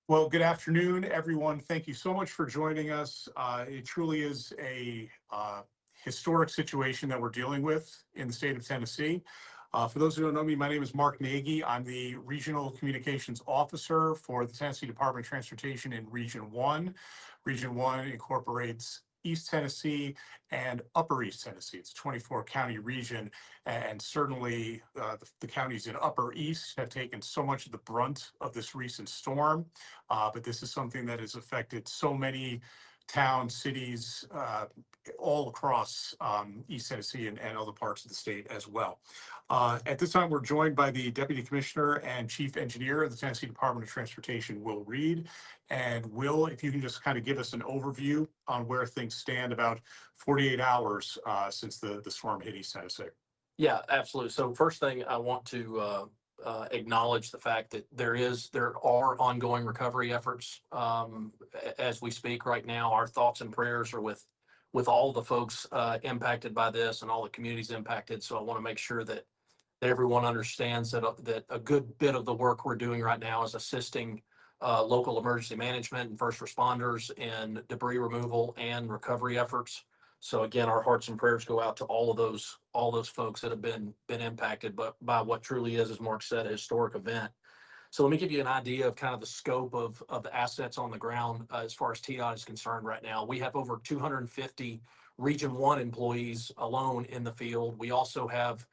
Well, good afternoon, everyone. Thank you so much for joining us. It truly is a historic situation that we're dealing with in the state of Tennessee. For those who don't know me, my name is Mark Nagy. I'm the Regional Communications Officer for the Tennessee Department of Transportation in Region 1. Region 1 incorporates East Tennessee and Upper East Tennessee. It's a 24-county region, and certainly the counties in Upper East have taken so much of the brunt of this recent storm. But this is something that has affected so many towns, cities, all across East Tennessee and other parts of the state as well. At this time, we're joined by the Deputy Commissioner and Chief Engineer of the Tennessee Department of Transportation, Will Reed. And Will, if you can just kind of give us an overview on where things stand about 48 hours since the storm hit East Tennessee. Yeah, absolutely. So first thing I want to acknowledge the fact that there are ongoing recovery efforts as we speak right now. Our thoughts and prayers are with all the folks impacted by this and all the communities impacted. So I want to make sure that everyone understands that a good bit of the work we're doing right now is assisting local emergency management and first responders in debris removal and recovery efforts. So again, our hearts and prayers go out to all those folks that have been impacted, but by what truly is, as Mark said, a historic event. So let me give you an idea of kind of the scope of the assets on the ground as far as TDOT is concerned right now. We have over 250 Region 1 employees alone in the field. We also have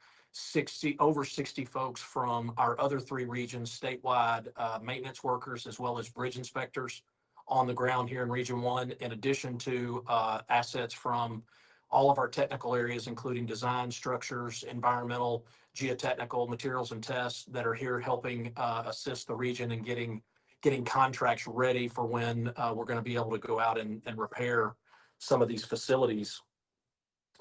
over 60 folks from our other three regions statewide, maintenance workers, as well as bridge inspectors on the ground here in Region 1, in addition to assets from all of our technical areas, including design, structures, environmental, geotechnical, materials and tests that are here helping assist the region in getting contracts ready for when we're going to be able to go out and repair some of these facilities.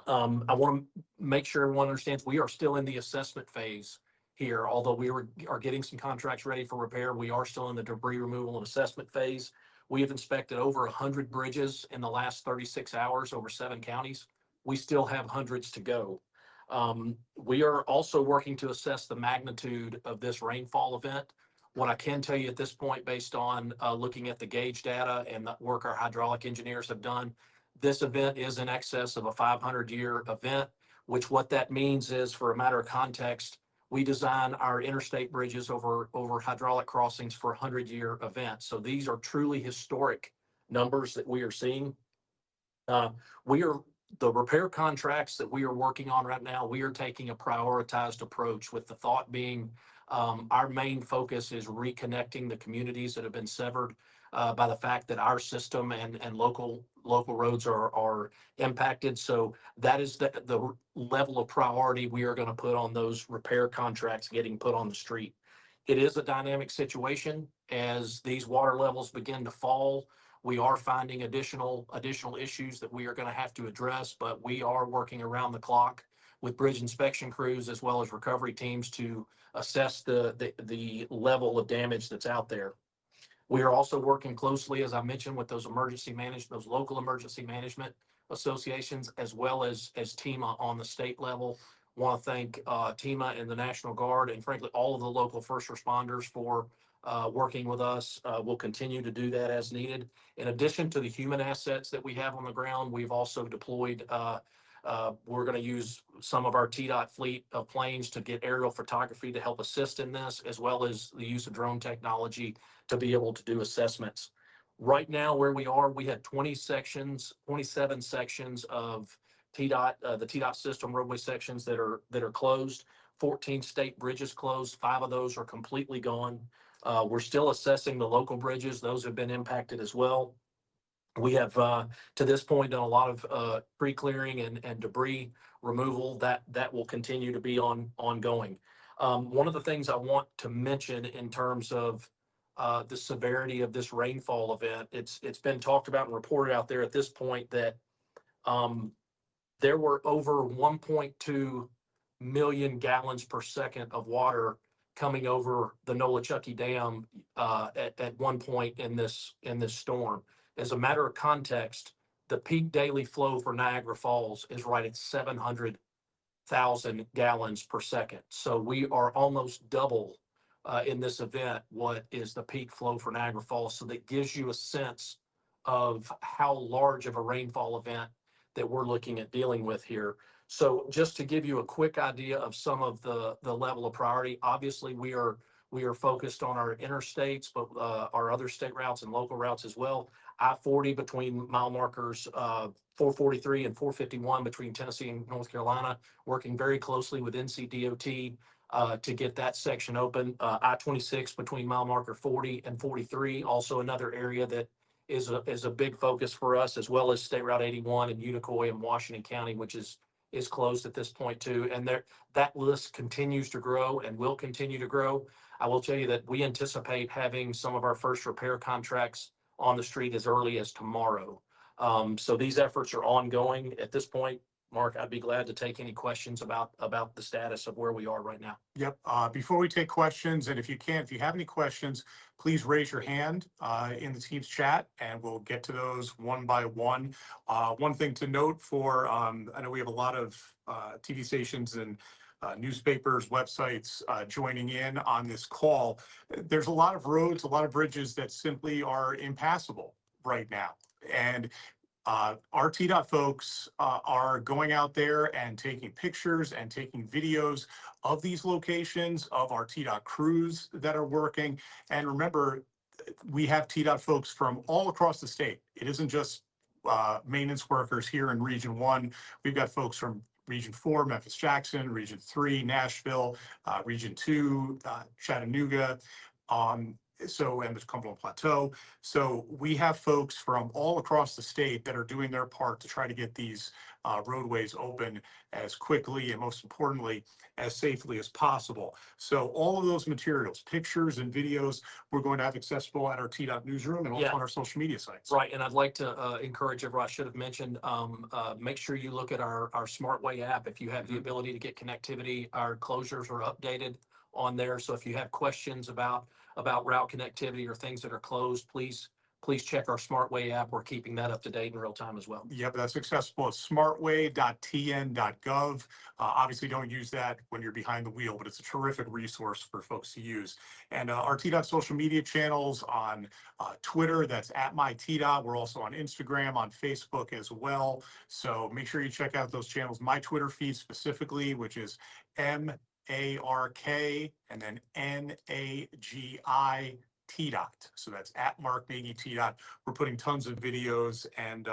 I want to make sure everyone understands we are still in the assessment phase here. Although we are getting some contracts ready for repair, we are still in the debris removal and assessment phase. We have inspected over 100 bridges in the last 36 hours over 7 counties. We still have hundreds to go. We are also working to assess the magnitude of this rainfall event. What I can tell you at this point, based on looking at the gauge data and the work our hydraulic engineers have done, this event is in excess of a 500-year event, which what that means is, for a matter of context, we design our interstate bridges over hydraulic crossings for 100-year events. So these are truly historic numbers that we are seeing. The repair contracts that we are working on right now, we are taking a prioritized approach, with the thought being our main focus is reconnecting the communities that have been severed by the fact that our system and local roads are impacted. So that is the level of priority we are going to put on those repair contracts getting put on the street. It is a dynamic situation. As these water levels begin to fall, we are finding additional issues that we are going to have to address, but we are working around the clock with bridge inspection crews as well as recovery teams to assess the level of damage that's out there. We are also working closely, as I mentioned, with those local emergency management associations, as well as TEMA on the state level. I want to thank TEMA and the National Guard, and frankly, all of the local first responders for working with us. We'll continue to do that as needed. In addition to the human assets that we have on the ground, we've also deployed we're going to use some of our TDOT fleet of planes to get aerial photography to help assist in this, as well as the use of drone technology to be able to do assessments. Right now, where we are, we had 27 sections of TDOT, the TDOT system roadway sections that are closed. 14 state bridges closed. 5 of those are completely gone. We're still assessing the local bridges. Those have been impacted as well. We have, to this point, done a lot of pre-clearing and debris removal that will continue to be ongoing. One of the things I want to mention in terms of the severity of this rainfall event, it's been talked about and reported out there at this point that there were over 1.2 million gallons per second of water coming over the Nolichucky Dam at one point in this storm. As a matter of context, the peak daily flow for Niagara Falls is right at 700,000 gallons per second. So we are almost double in this event what is the peak flow for Niagara Falls. So that gives you a sense of how large of a rainfall event that we're looking at dealing with here. So just to give you a quick idea of some of the level of priority, obviously we are focused on our interstates, but our other state routes and local routes as well. I-40 between mile markers 443 and 451 between Tennessee and North Carolina, working very closely with NCDOT to get that section open. I-26 between mile marker 40 and 43, also another area that is a big focus for us, as well as State Route 81 in Unicoi and Washington County, which is closed at this point too. And that list continues to grow and will continue to grow. I will tell you that we anticipate having some of our first repair contracts on the street as early as tomorrow. So these efforts are ongoing at this point. Mark, I'd be glad to take any questions about the status of where we are right now. Yep. Before we take questions, and if you have any questions, please raise your hand in the Teams chat, and we'll get to those one by one. One thing to note for, I know we have a lot of TV stations and newspapers, websites joining in on this call. There's a lot of roads, a lot of bridges that simply are impassable right now. And our TDOT folks are going out there and taking pictures and taking videos of these locations, of our TDOT crews that are working. And remember, we have TDOT folks from all across the state. It isn't just maintenance workers here in Region 1. We've got folks from Region 4, Memphis-Jackson, Region 3, Nashville, Region 2, Chattanooga. And the Cumberland Plateau. So we have folks from all across the state that are doing their part to try to get these roadways open as quickly and, most importantly, as safely as possible. So all of those materials, pictures and videos, we're going to have accessible at our TDOT newsroom and also on our social media sites. Right, and I'd like to encourage everyone, I should have mentioned, make sure you look at our SmartWay app. If you have the ability to get connectivity, our closures are updated on there. So if you have questions about route connectivity or things that are closed, please check our SmartWay app. We're keeping that up to date in real time as well. Yep, that's accessible at smartway.tn.gov. Obviously, don't use that when you're behind the wheel, but it's a terrific resource for folks to use. And our TDOT social media channels on Twitter, that's at myTDOT. We're also on Instagram, on Facebook as well. So make sure you check out those channels. My Twitter feed specifically, which is MARK and then NAGI TDOT. So that's at Mark Nagy TDOT. We're putting tons of videos and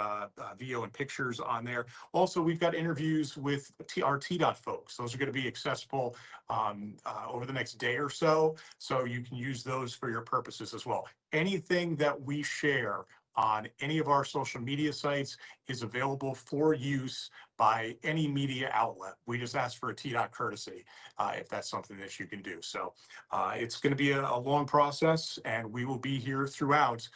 video and pictures on there. Also, we've got interviews with our TDOT folks. Those are going to be accessible over the next day or so. So you can use those for your purposes as well. Anything that we share on any of our social media sites is available for use by any media outlet. We just ask for a TDOT courtesy if that's something that you can do. So it's going to be a long process, and we will be here throughout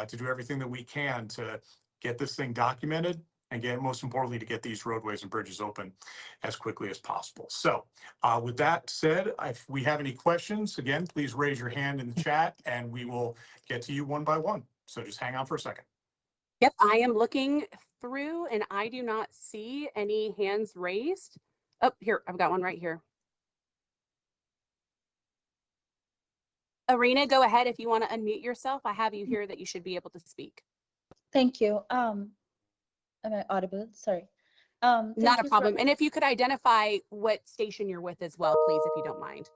to do everything that we can to get this thing documented and most importantly, to get these roadways and bridges open as quickly as possible. So with that said, if we have any questions, again, please raise your hand in the chat and we will get to you one by one. So just hang on for a second. Yep, I am looking through and I do not see any hands raised. Oh, here, I've got one right here. Arena, go ahead if you want to unmute yourself. I have you here that you should be able to speak. Thank you. Am I audible? Sorry. Not a problem. And if you could identify what station you're with as well, please, if you don't mind.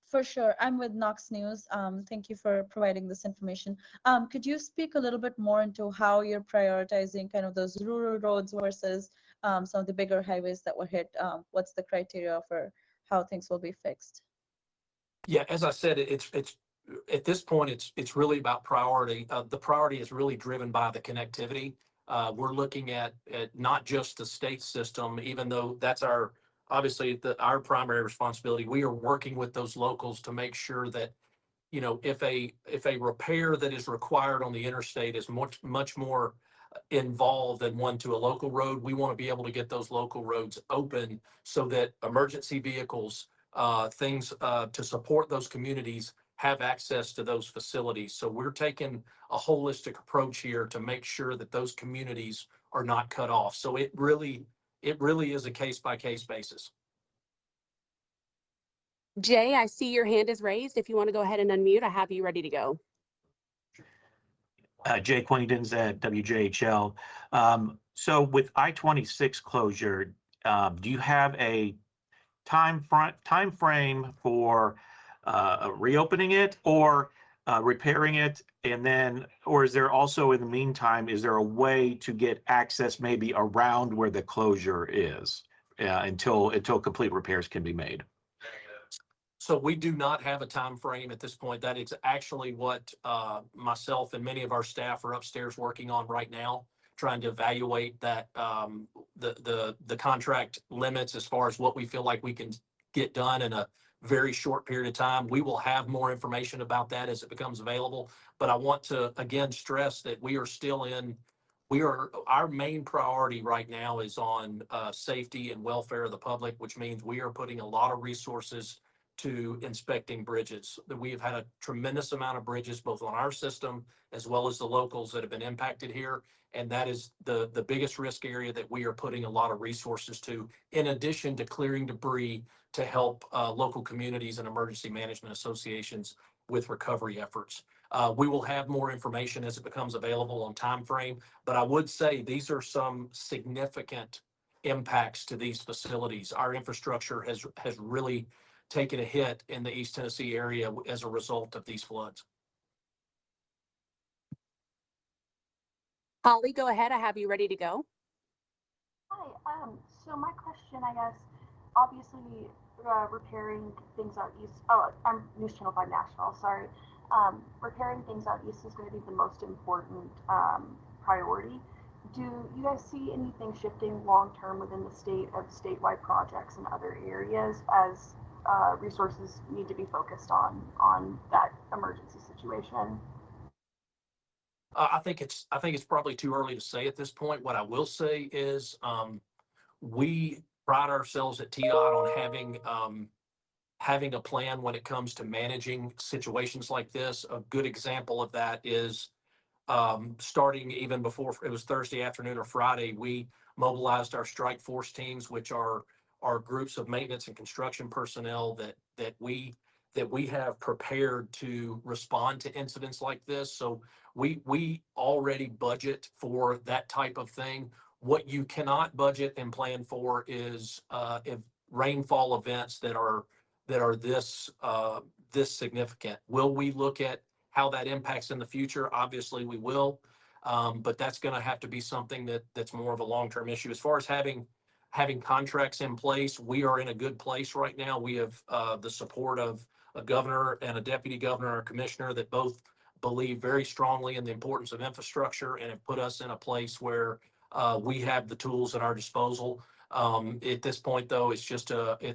For sure. I'm with Knox News. Thank you for providing this information. Could you speak a little bit more into how you're prioritizing kind of those rural roads versus some of the bigger highways that were hit? What's the criteria for how things will be fixed? Yeah, as I said, it's at this point, it's really about priority. The priority is really driven by the connectivity. We're looking at not just the state system, even though that's obviously our primary responsibility. We are working with those locals to make sure that, you know, if a repair that is required on the interstate is much more involved than one to a local road, we want to be able to get those local roads open so that emergency vehicles, things to support those communities have access to those facilities. So we're taking a holistic approach here to make sure that those communities are not cut off. So it really is a case by case basis. Jay, I see your hand is raised. If you want to go ahead and unmute, I have you ready to go. Jay Quaintance at WJHL. So with I-26 closure, do you have a time frame for reopening it or repairing it? And then, or is there also in the meantime, is there a way to get access maybe around where the closure is until complete repairs can be made? So we do not have a time frame at this point. That is actually what myself and many of our staff are upstairs working on right now, trying to evaluate that the contract limits as far as what we feel like we can get done in a very short period of time. We will have more information about that as it becomes available. But I want to again stress that we are still in. Our main priority right now is on safety and welfare of the public, which means we are putting a lot of resources to inspecting bridges. That we have had a tremendous amount of bridges, both on our system as well as the locals that have been impacted here. And that is the biggest risk area that we are putting a lot of resources to, in addition to clearing debris to help local communities and emergency management associations with recovery efforts. We will have more information as it becomes available on time frame, but I would say these are some significant impacts to these facilities. Our infrastructure has really taken a hit in the East Tennessee area as a result of these floods. Holly, go ahead. I have you ready to go. Hi, so my question, I guess, obviously, repairing things out east, oh, I'm News Channel 5 National, sorry. Repairing things out east is going to be the most important priority. Do you guys see anything shifting long-term within the state of statewide projects in other areas as resources need to be focused on that emergency situation? I think it's probably too early to say at this point. What I will say is we pride ourselves at TDOT on having a plan when it comes to managing situations like this. A good example of that is starting even before it was Thursday afternoon or Friday, we mobilized our strike force teams, which are groups of maintenance and construction personnel that we have prepared to respond to incidents like this. So we already budget for that type of thing. What you cannot budget and plan for is if rainfall events that are this significant. Will we look at how that impacts in the future? Obviously we will, but that's going to have to be something that's more of a long-term issue. As far as having contracts in place, we are in a good place right now. We have the support of a governor and a deputy governor or commissioner that both believe very strongly in the importance of infrastructure and have put us in a place where we have the tools at our disposal. At this point, though, it's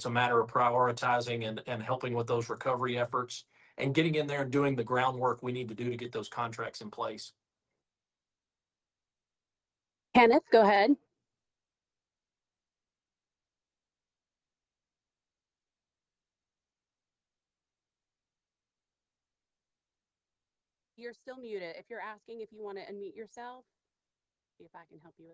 a matter of prioritizing and helping with those recovery efforts and getting in there and doing the groundwork we need to do to get those contracts in place. Kenneth, go ahead. You're still muted. If you're asking if you want to unmute yourself, see if I can help you.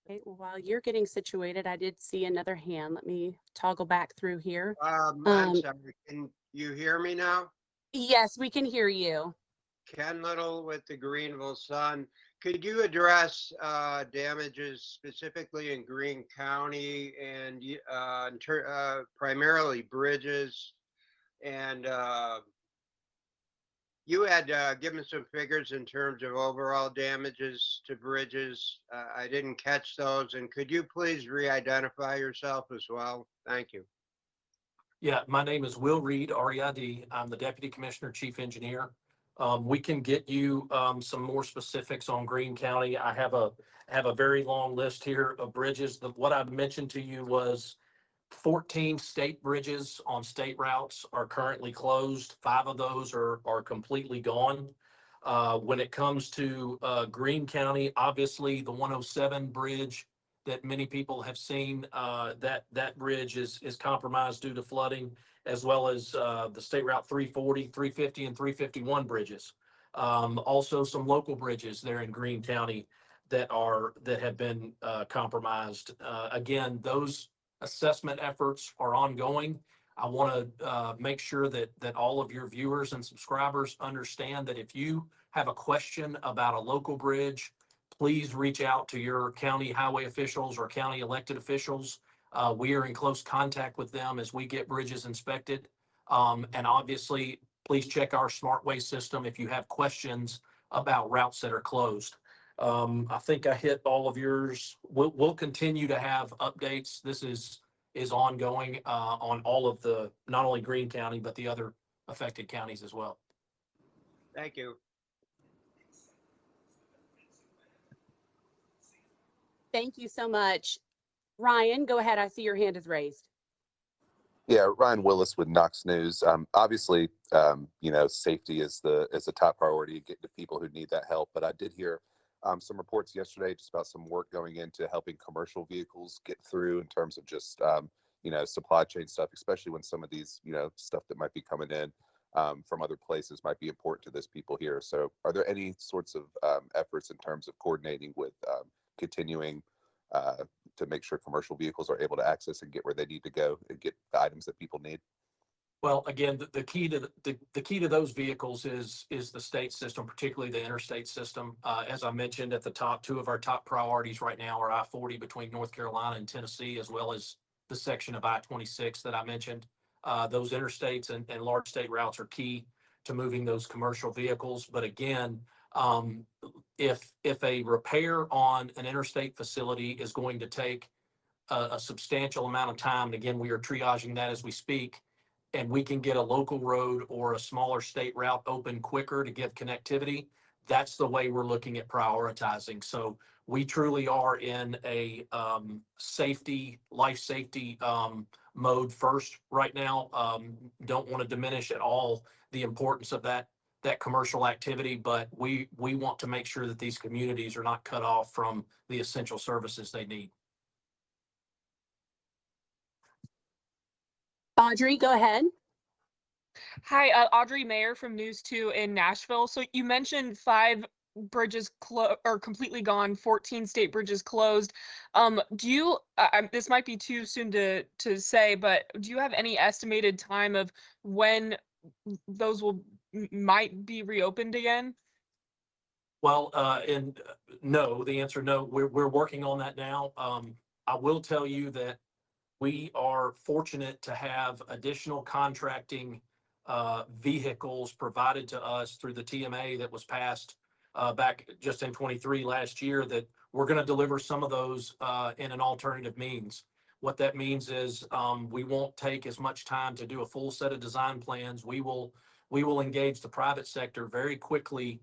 Okay, well, while you're getting situated, I did see another hand. Let me toggle back through here. I'm sorry, can you hear me now? Yes, we can hear you. Ken Little with the Greenville Sun. Could you address damages specifically in Greene County and primarily bridges? And you had given some figures in terms of overall damages to bridges. I didn't catch those. And could you please re-identify yourself as well? Thank you. Yeah, my name is Will Reed, REID. I'm the Deputy Commissioner, Chief Engineer. We can get you some more specifics on Greene County. I have a very long list here of bridges. What I mentioned to you was 14 state bridges on state routes are currently closed. 5 of those are completely gone. When it comes to Greene County, obviously the 107 bridge that many people have seen, that bridge is compromised due to flooding, as well as the State Route 340, 350, and 351 bridges. Also some local bridges there in Greene County that have been compromised. Again, those assessment efforts are ongoing. I want to make sure that all of your viewers and subscribers understand that if you have a question about a local bridge, please reach out to your county highway officials or county elected officials. We are in close contact with them as we get bridges inspected. And obviously, please check our SmartWay system if you have questions about routes that are closed. I think I hit all of yours. We'll continue to have updates. This is ongoing on all of the, not only Greene County, but the other affected counties as well. Thank you. Thank you so much. Ryan, go ahead. I see your hand is raised. Yeah, Ryan Willis with Knox News. Obviously, safety is the top priority, getting to people who need that help. But I did hear some reports yesterday just about some work going into helping commercial vehicles get through in terms of just supply chain stuff, especially when some of these stuff that might be coming in from other places might be important to those people here. So, are there any sorts of efforts in terms of coordinating with continuing to make sure commercial vehicles are able to access and get where they need to go and get the items that people need? Well, again, the key to those vehicles is the state system, particularly the interstate system. As I mentioned at the top, two of our top priorities right now are I-40 between North Carolina and Tennessee, as well as the section of I-26 that I mentioned. Those interstates and large state routes are key to moving those commercial vehicles. But again, if a repair on an interstate facility is going to take a substantial amount of time, and again, we are triaging that as we speak, and we can get a local road or a smaller state route open quicker to give connectivity, that's the way we're looking at prioritizing. So we truly are in a life safety mode first right now. Don't want to diminish at all the importance of that commercial activity, but we want to make sure that these communities are not cut off from the essential services they need. Audrey, go ahead. Hi, Audrey Mayer from News 2 in Nashville. So you mentioned 5 bridges are completely gone, 14 state bridges closed. Do you, this might be too soon to say, but do you have any estimated time of when those might be reopened again? Well, no, the answer no. We're working on that now. I will tell you that we are fortunate to have additional contracting vehicles provided to us through the TMA that was passed back just in 23 last year, that we're going to deliver some of those in an alternative means. What that means is we won't take as much time to do a full set of design plans. We will engage the private sector very quickly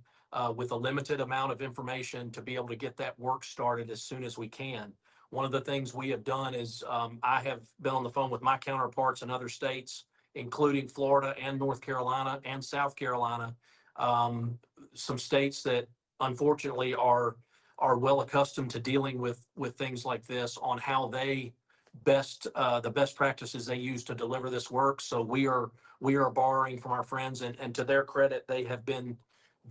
with a limited amount of information to be able to get that work started as soon as we can. One of the things we have done is I have been on the phone with my counterparts in other states, including Florida and North Carolina and South Carolina, some states that unfortunately are well accustomed to dealing with things like this, on how they the best practices they use to deliver this work. So we are borrowing from our friends, and to their credit, they have been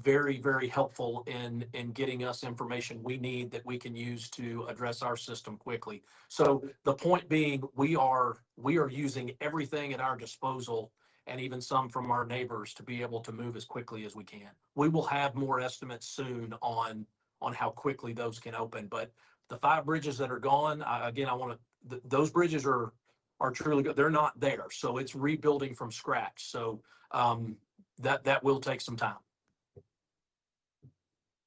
very, very helpful in getting us information we need that we can use to address our system quickly. So the point being, we are using everything at our disposal, and even some from our neighbors, to be able to move as quickly as we can. We will have more estimates soon on how quickly those can open. But the 5 bridges that are gone, again, those bridges are truly good. They're not there, so it's rebuilding from scratch. So that will take some time.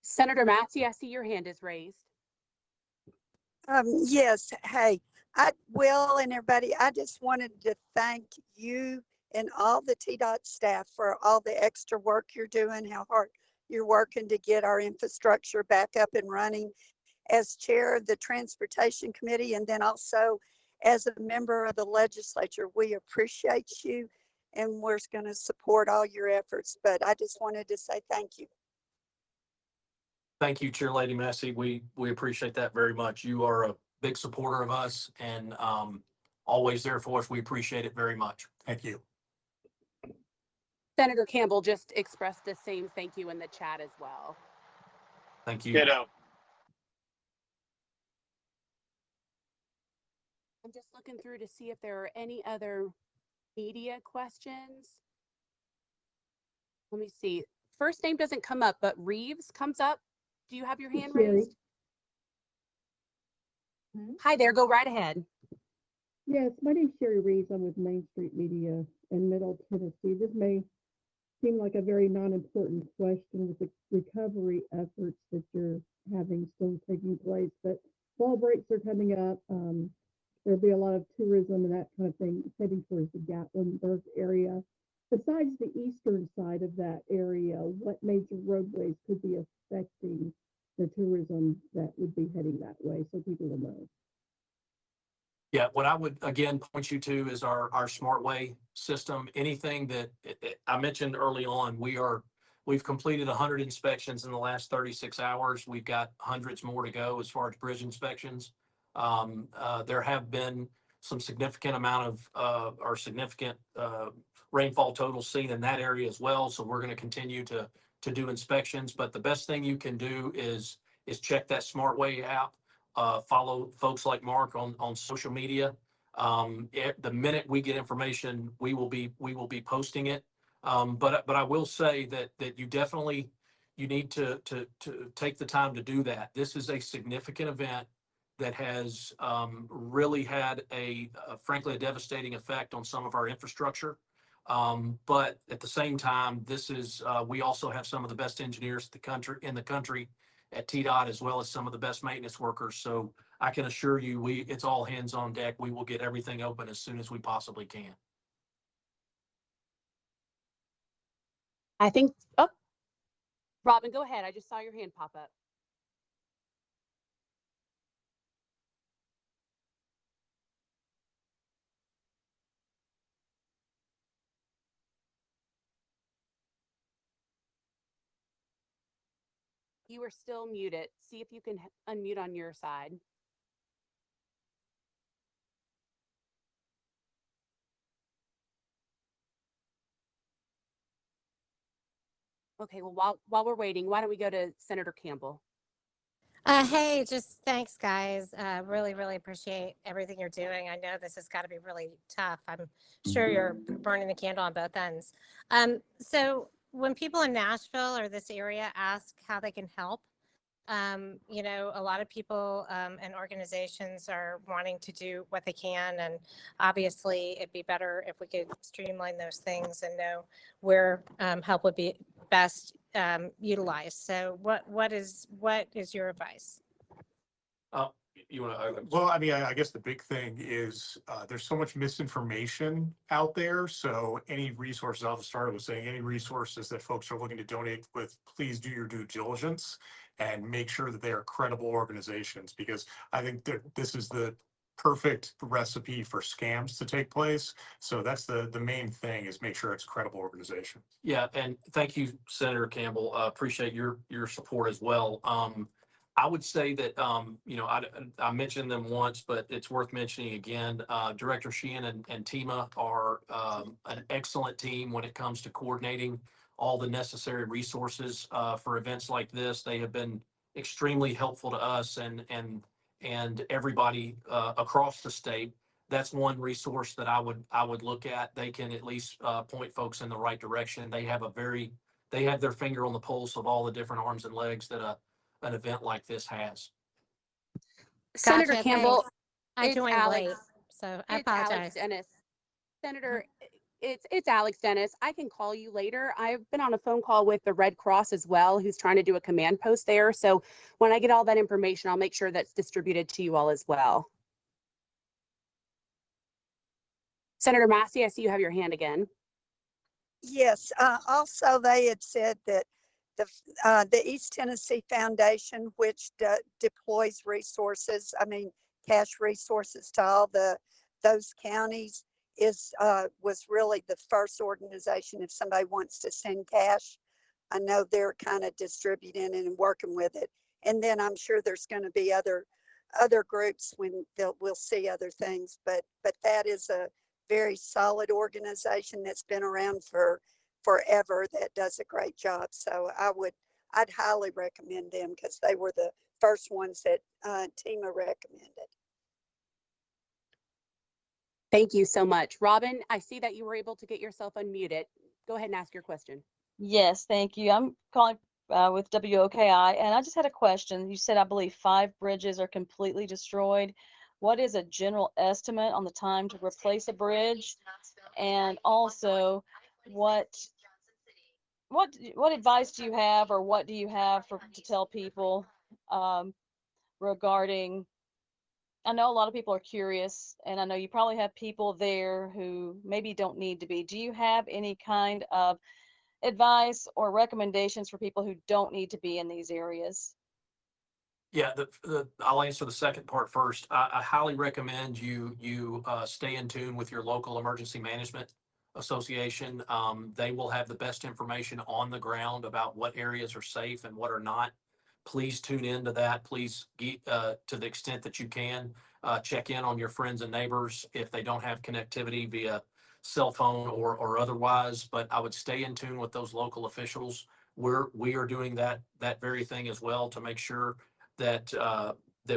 Senator Massey, I see your hand is raised. Yes. Hey, Will and everybody, I just wanted to thank you and all the TDOT staff for all the extra work you're doing, how hard you're working to get our infrastructure back up and running. As chair of the Transportation Committee, and then also as a member of the legislature, we appreciate you, and we're going to support all your efforts. But I just wanted to say thank you. Thank you, Chair Lady Massey. We appreciate that very much. You are a big supporter of us, and always there for us. We appreciate it very much. Thank you. Senator Campbell just expressed the same thank you in the chat as well. Thank you. Ditto. I'm just looking through to see if there are any other media questions. Let me see. First name doesn't come up, but Reeves comes up. Do you have your hand Sherry. raised? Hi there, go right ahead. Yes, my name's Sherry Reeves. I'm with Main Street Media in Middle Tennessee. This may seem like a very non-important question with the recovery efforts that you're having still taking place, but fall breaks are coming up. There'll be a lot of tourism and that kind of thing heading towards the Gatlinburg area. Besides the eastern side of that area, what major roadways could be affecting the tourism that would be heading that way so people will know? Yeah, what I would again point you to is our SmartWay system. Anything that I mentioned early on, we've completed 100 inspections in the last 36 hours. We've got hundreds more to go as far as bridge inspections. There have been some significant amount of or significant rainfall totals seen in that area as well. So we're going to continue to do inspections. But the best thing you can do is check that SmartWay app. Follow folks like Mark on social media. The minute we get information, we will be posting it. But I will say that you definitely need to take the time to do that. This is a significant event that has really had frankly a devastating effect on some of our infrastructure. But at the same time, this is we also have some of the best engineers in the country at TDOT, as well as some of the best maintenance workers. So I can assure you, it's all hands on deck. We will get everything open as soon as we possibly can. I think, oh, Robin, go ahead. I just saw your hand pop up. You are still muted. See if you can unmute on your side. Okay, well, while we're waiting, why don't we go to Senator Campbell? Hey, just thanks, guys. Really, really appreciate everything you're doing. I know this has got to be really tough. I'm sure you're burning the candle on both ends. So when people in Nashville or this area ask how they can help, you know, a lot of people and organizations are wanting to do what they can. And obviously, it'd be better if we could streamline those things and know where help would be best utilized. So what is your advice? You want to? Well, I mean, I guess the big thing is there's so much misinformation out there. So any resources, I'll just start with saying any resources that folks are looking to donate with, please do your due diligence and make sure that they are credible organizations, because I think that this is the perfect recipe for scams to take place. So that's the main thing, is make sure it's a credible organization. Yeah, and thank you, Senator Campbell. Appreciate your support as well. I would say that, you know, I mentioned them once, but it's worth mentioning again. Director Sheehan and Tima are an excellent team when it comes to coordinating all the necessary resources for events like this. They have been extremely helpful to us and everybody across the state. That's one resource that I would look at. They can at least point folks in the right direction. They have their finger on the pulse of all the different arms and legs that an event like this has. Senator Gotcha, Campbell, I it's joined Alex. late, so I It's Alex apologize. Dennis. Senator, it's Alex Dennis. I can call you later. I've been on a phone call with the Red Cross as well, who's trying to do a command post there. So when I get all that information, I'll make sure that's distributed to you all as well. Senator Massey, I see you have your hand again. Yes, also they had said that the East Tennessee Foundation, which deploys resources, I mean, cash resources to all those counties, was really the first organization. If somebody wants to send cash, I know they're kind of distributing it and working with it. And then I'm sure there's going to be other groups when we'll see other things, but that is a very solid organization that's been around for forever, that does a great job. So I'd highly recommend them, because they were the first ones that Tima recommended. Thank you so much. Robin, I see that you were able to get yourself unmuted. Go ahead and ask your question. Yes, thank you. I'm calling with WOKI, and I just had a question. You said, I believe, 5 bridges are completely destroyed. What is a general estimate on the time to replace a bridge? And also, what advice do you have, or what do you have to tell people regarding? I know a lot of people are curious, and I know you probably have people there who maybe don't need to be. Do you have any kind of advice or recommendations for people who don't need to be in these areas? Yeah, I'll answer the second part first. I highly recommend you stay in tune with your local emergency management association. They will have the best information on the ground about what areas are safe and what are not. Please tune into that. Please, to the extent that you can, check in on your friends and neighbors if they don't have connectivity via cell phone or otherwise. But I would stay in tune with those local officials. We are doing that very thing as well to make sure that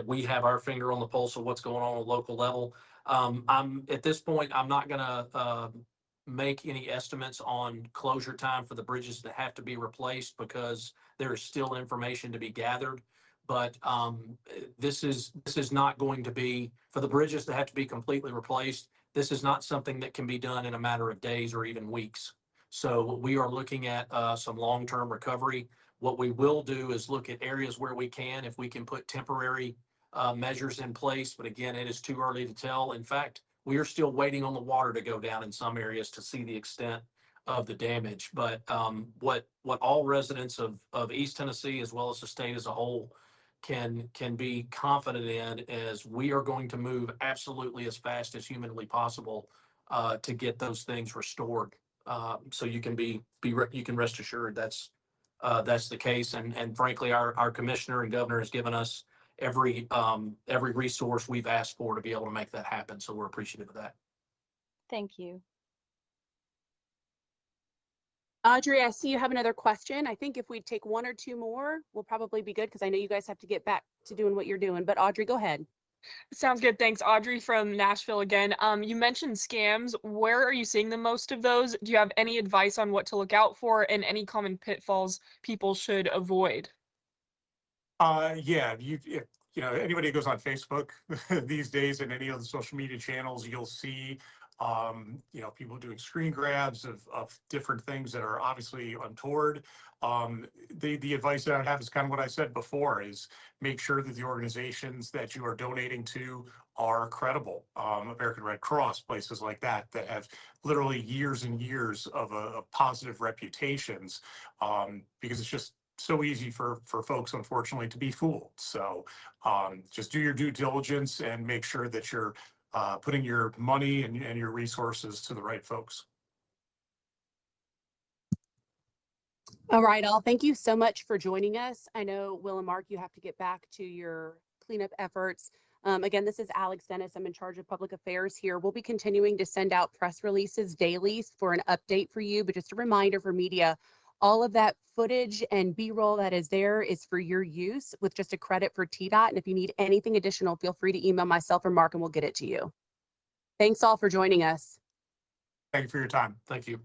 we have our finger on the pulse of what's going on a local level. I'm at this point, I'm not gonna make any estimates on closure time for the bridges that have to be replaced because there is still information to be gathered. But this is not going to be, for the bridges that have to be completely replaced, this is not something that can be done in a matter of days or even weeks. So we are looking at some long-term recovery. What we will do is look at areas where we can, if we can put temporary measures in place. But again, it is too early to tell. In fact, we are still waiting on the water to go down in some areas to see the extent of the damage. But what all residents of East Tennessee, as well as the state as a whole, can be confident in is we are going to move absolutely as fast as humanly possible to get those things restored. So you can you can rest assured that's the case. And frankly, our commissioner and governor has given us every resource we've asked for to be able to make that happen. So we're appreciative of that. Thank you. Audrey, I see you have another question. I think if we take 1 or 2 more, we'll probably be good because I know you guys have to get back to doing what you're doing. But Audrey, go ahead. Sounds good. Thanks. Audrey from Nashville again. You mentioned scams. Where are you seeing the most of those? Do you have any advice on what to look out for and any common pitfalls people should avoid? Yeah, if anybody who goes on Facebook these days and any of the social media channels, you'll see people doing screen grabs of different things that are obviously untoward. The advice that I have is kind of what I said before, is make sure that the organizations that you are donating to are credible. American Red Cross, places like that have literally years and years of positive reputations, because it's just so easy for folks, unfortunately, to be fooled. So just do your due diligence and make sure that you're putting your money and your resources to the right folks. All right, all. Thank you so much for joining us. I know, Will and Mark, you have to get back to your cleanup efforts. Again, this is Alex Dennis. I'm in charge of public affairs here. We'll be continuing to send out press releases daily for an update for you, but just a reminder for media, all of that footage and B-roll that is there is for your use with just a credit for TDOT. And if you need anything additional, feel free to email myself or Mark and we'll get it to you. Thanks all for joining us. Thank you for your time. Thank you.